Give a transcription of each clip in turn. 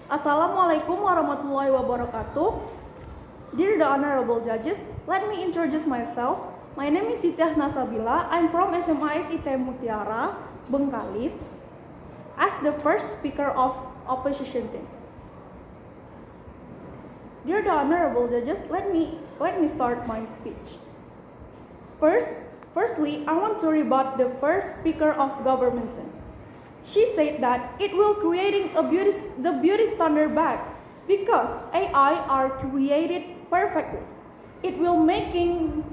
Assalamualaikum warahmatullahi wabarakatuh. Dear the honorable judges, let me introduce myself. My name is Siti Hasnah Sabila. I'm from SMA SIT Mutiara, Bengkalis, as the first speaker of opposition team. Dear the honorable judges, let me start my speech. Firstly, I want to rebut the first speaker of government team. She said that it will creating the beauty standard back because AI are created perfectly. It will making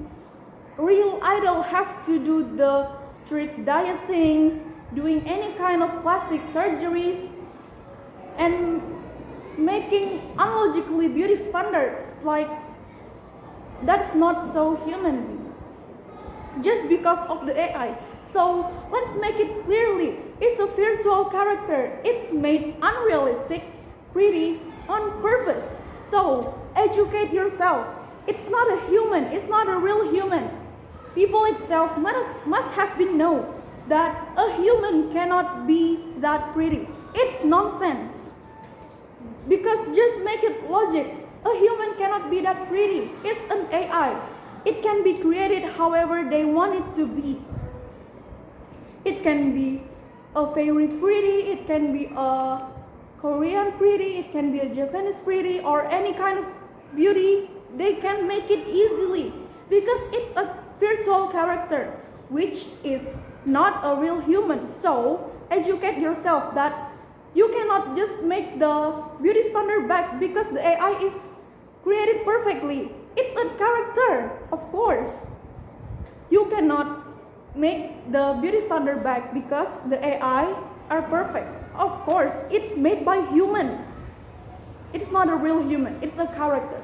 real idol have to do the strict diet things, doing any kind of plastic surgeries, and making unlogically beauty standards like that's not so human just because of the AI. So let's make it clearly. It's a virtual character. It's made unrealistic, pretty, on purpose. So educate yourself. It's not a human. It's not a real human. People itself must have been know that a human cannot be that pretty. It's nonsense. Because just make it logic. A human cannot be that pretty. It's an AI. It can be created however they want it to be. It can be a fairy pretty, it can be a Korean pretty, it can be a Japanese pretty, or any kind of beauty. They can make it easily because it's a virtual character, which is not a real human. So educate yourself that you cannot just make the beauty standard back because the AI is created perfectly. It's a character, of course. You cannot make the beauty standard back because the AI are perfect. Of course, it's made by human. It's not a real human, it's a character.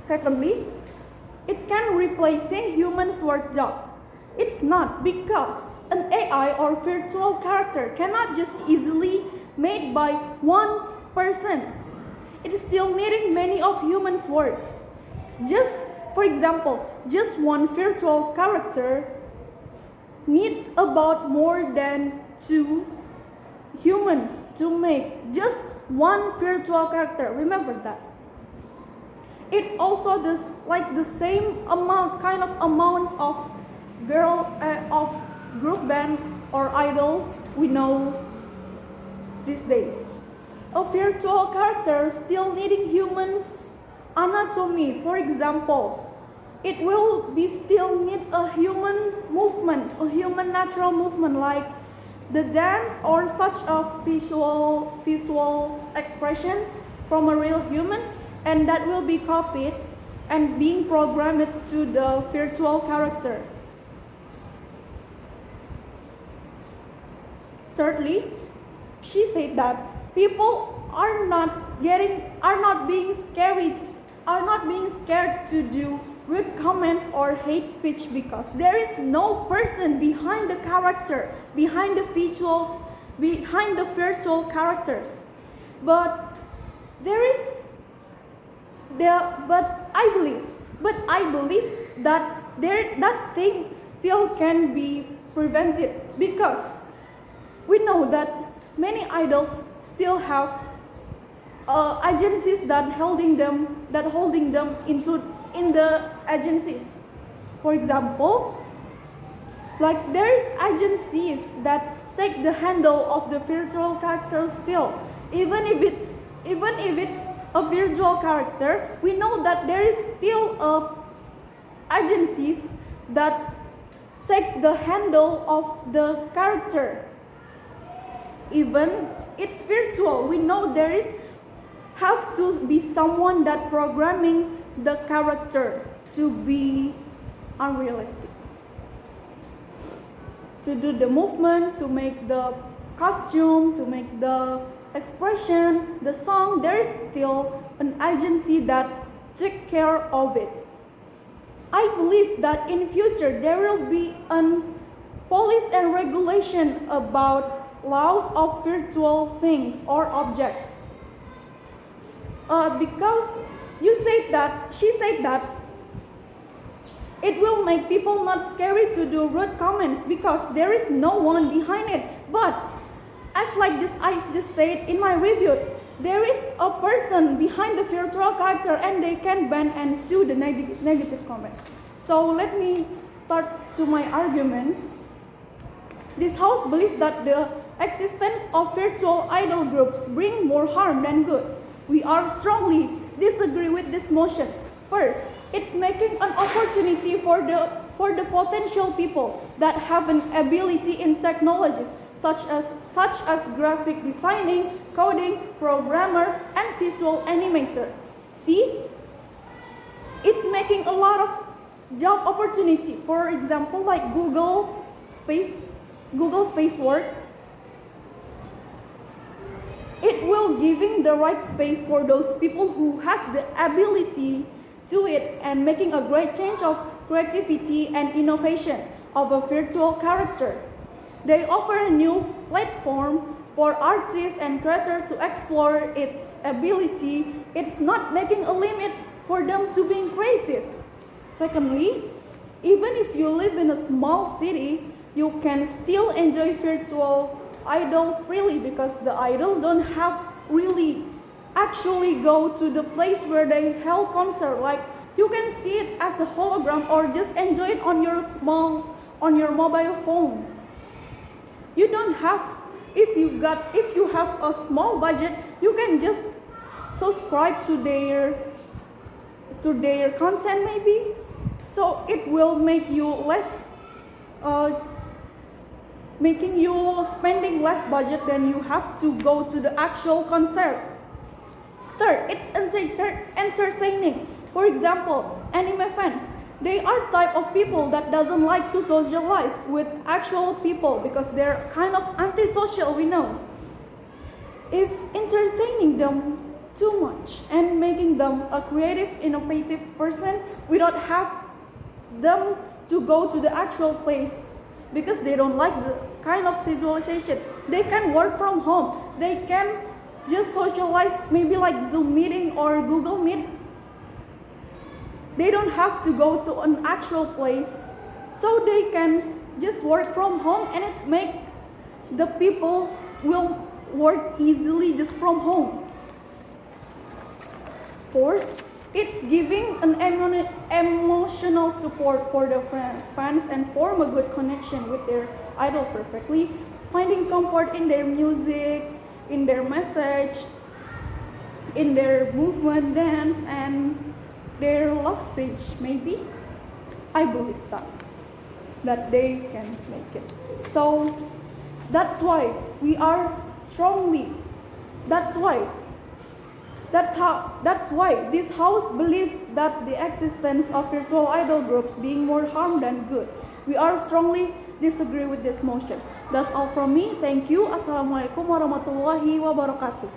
Secondly, it can replacing humans' work job. It's not because an AI or virtual character cannot just easily made by one person. It is still needing many of humans' works. Just, for example, just one virtual character need about more than 2 humans to make just one virtual character. Remember that. It's also the same amount, kind of amounts of group band or idols we know these days. A virtual character still needing humans anatomy. For example, it will be still need a human movement, a human natural movement like the dance or such a visual expression from a real human, and that will be copied and being programmed to the virtual character. Thirdly, she said that people are not being scared to do rude comments or hate speech because there is no person behind the character, behind the virtual characters. But I believe that that thing still can be prevented because we know that many idols still have agencies that holding them in the agencies. For example, like there is agencies that take the handle of the virtual character still, even if it's a virtual character. We know that there is still agencies that take the handle of the character. Even it's virtual, we know there is have to be someone that programming the character to be unrealistic, to do the movement, to make the costume, to make the expression, the song. There is still an agency that take care of it. I believe that in future there will be an policy and regulation about laws of virtual things or objects. Because she said that it will make people not scary to do rude comments because there is no one behind it. But as I just said in my review, there is a person behind the virtual character and they can ban and sue the negative comment. So let me start to my arguments. This house believes that the existence of virtual idol groups bring more harm than good. We are strongly disagree with this motion. First, it's making an opportunity for the potential people that have an ability in technologies such as graphic designing, coding, programmer, and visual animator. See, it's making a lot of job opportunity. For example, like Google Space work. It will giving the right space for those people who has the ability to it and making a great change of creativity and innovation of a virtual character. They offer a new platform for artists and creators to explore its ability. It's not making a limit for them to being creative. Secondly, even if you live in a small city, you can still enjoy virtual idol freely because the idol don't have really actually go to the place where they held concert. Like you can see it as a hologram or just enjoy it on your mobile phone. You don't have, if you have a small budget, you can just subscribe to their content maybe. So it will make you less making you spending less budget than you have to go to the actual concert. Third, it's entertaining. For example, anime fans, they are type of people that doesn't like to socialize with actual people because they're kind of antisocial, we know. If entertaining them too much and making them a creative, innovative person without have them to go to the actual place because they don't like the kind of socialization. They can work from home. They can just socialize maybe like Zoom meeting or Google Meet. They don't have to go to an actual place. So they can just work from home and it makes the people will work easily just from home. Fourth, it's giving an emotional support for the fans and form a good connection with their idol perfectly, finding comfort in their music, in their message, in their movement, dance, and their love speech, maybe. I believe that they can make it. So that's why we are strongly, that's why this house believes that the existence of virtual idol groups being more harm than good. We are strongly disagree with this motion. That's all from me. Thank you. Assalamualaikum warahmatullahi wabarakatuh.